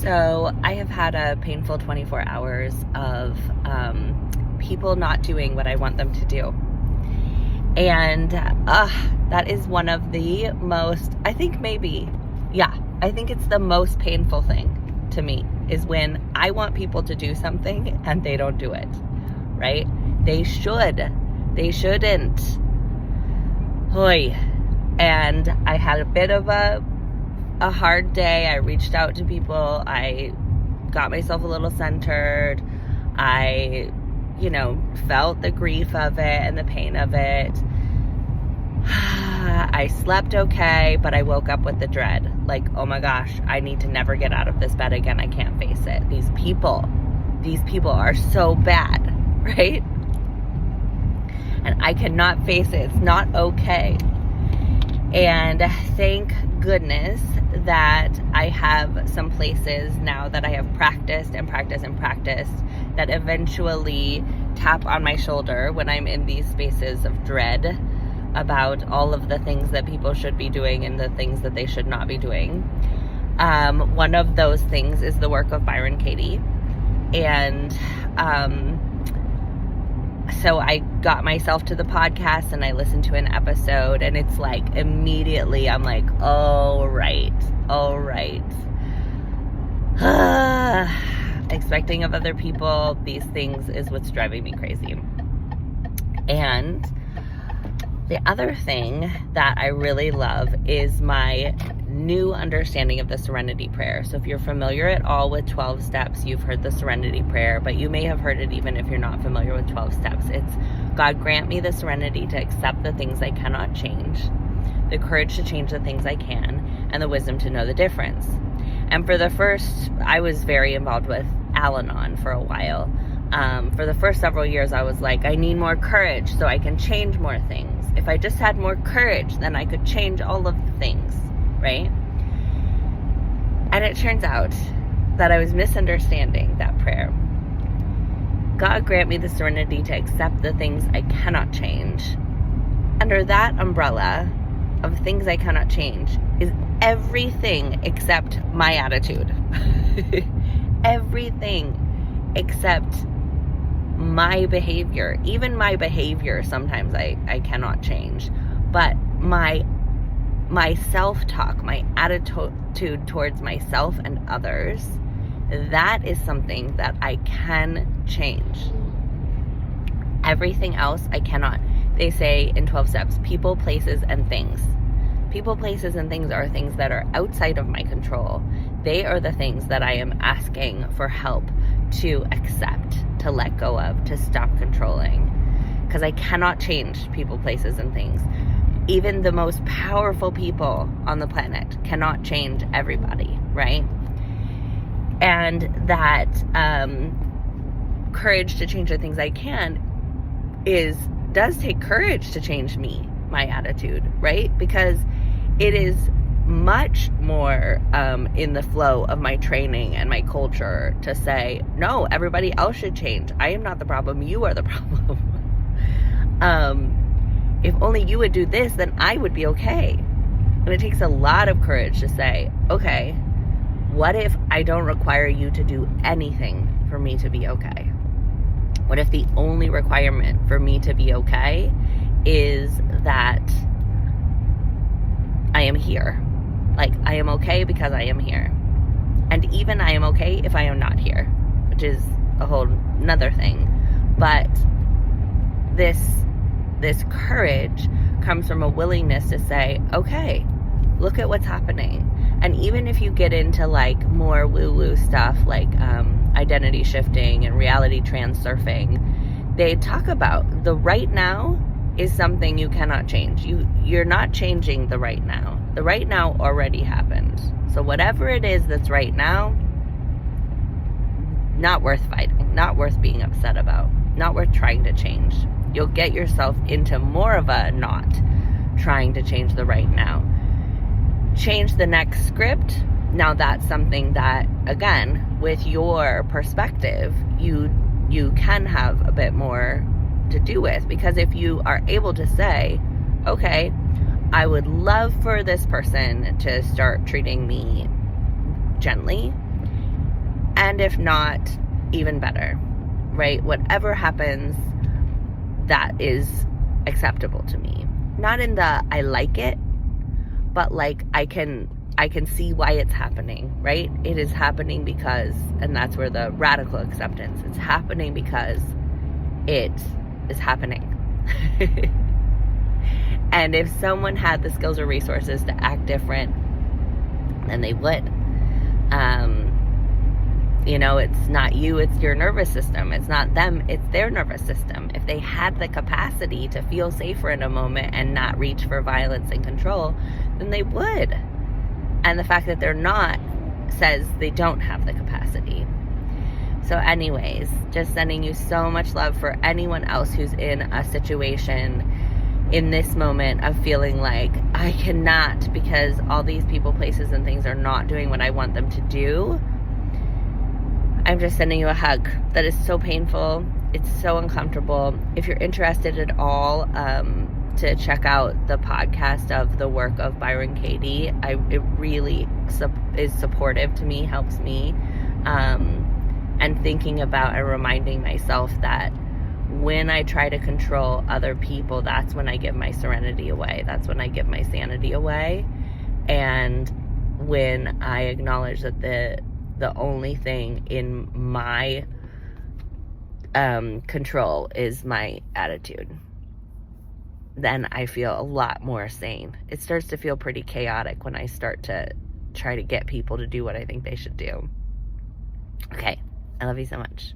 So I have had a painful 24 hours of people not doing what I want them to do. And that is one of the most, I think it's the most painful thing to me, is when I want people to do something and they don't do it, right? They shouldn't. Hoy. And I had a bit of a hard day. I reached out to people. I got myself a little centered. I, felt the grief of it and the pain of it. I slept okay, but I woke up with the dread. Like, oh my gosh, I need to never get out of this bed again. I can't face it. These people are so bad, right? And I cannot face it. It's not okay. And thank goodness that I have some places now that I have practiced that eventually tap on my shoulder when I'm in these spaces of dread about all of the things that people should be doing and the things that they should not be doing. One of those things is the work of Byron Katie. And so I got myself to the podcast and I listened to an episode, and it's like immediately I'm like, all right. Expecting of other people, these things is what's driving me crazy. And the other thing that I really love is my new understanding of the Serenity prayer. So if you're familiar at all with 12 steps, you've heard the Serenity prayer, but you may have heard it even if you're not familiar with 12 steps. It's, God, grant me the serenity to accept the things I cannot change, the courage to change the things I can, and the wisdom to know the difference. And I was very involved with Al-Anon for a while. For the first several years, I was like, I need more courage so I can change more things. If I just had more courage, then I could change all of the things, right? And it turns out that I was misunderstanding that prayer. God, grant me the serenity to accept the things I cannot change. Under that umbrella of things I cannot change is everything except my attitude. Everything except my behavior. Even my behavior sometimes I cannot change. But my self-talk, my attitude towards myself and others, that is something that I can change. Everything else I cannot. They say in 12 steps, people, places, and things. People, places, and things are things that are outside of my control. They are the things that I am asking for help to accept, to let go of, to stop controlling. Because I cannot change people, places, and things. Even the most powerful people on the planet cannot change everybody, right? And that courage to change the things I can does take courage to change my attitude, right? Because it is much more in the flow of my training and my culture to say, no, everybody else should change. I am not the problem. You are the problem. If only you would do this, then I would be okay. And it takes a lot of courage to say, okay, what if I don't require you to do anything for me to be okay? What if the only requirement for me to be okay is that I am here? Like, I am okay because I am here. And even I am okay if I am not here, which is a whole nother thing. But this courage comes from a willingness to say, okay, look at what's happening. And even if you get into like more woo-woo stuff like identity shifting and reality transurfing, they talk about the right now is something you cannot change. You're not changing the right now. The right now already happened. So whatever it is that's right now, not worth fighting, not worth being upset about, not worth trying to change. You'll get yourself into more of a not trying to change the right now. Change the next script. Now that's something that, again, with your perspective, you can have a bit more to do with. Because if you are able to say, okay, I would love for this person to start treating me gently, And if not, even better, right? Whatever happens, that is acceptable to me. Not in the I like it, but like I can see why it's happening, right? It is happening because, and that's where the radical acceptance, it's happening because it is happening. And if someone had the skills or resources to act different, then they would. It's not you, it's your nervous system. It's not them, it's their nervous system. If they had the capacity to feel safer in a moment and not reach for violence and control, then they would. And the fact that they're not says they don't have the capacity. So anyways, just sending you so much love for anyone else who's in a situation in this moment of feeling like I cannot, because all these people, places, and things are not doing what I want them to do. I'm just sending you a hug. That is so painful. It's so uncomfortable. If you're interested at all to check out the podcast of the work of Byron Katie, it really is supportive to me, helps me. And thinking about and reminding myself that when I try to control other people, that's when I give my serenity away. That's when I give my sanity away. And when I acknowledge that the only thing in my control is my attitude, then I feel a lot more sane. It starts to feel pretty chaotic when I start to try to get people to do what I think they should do. Okay, I love you so much.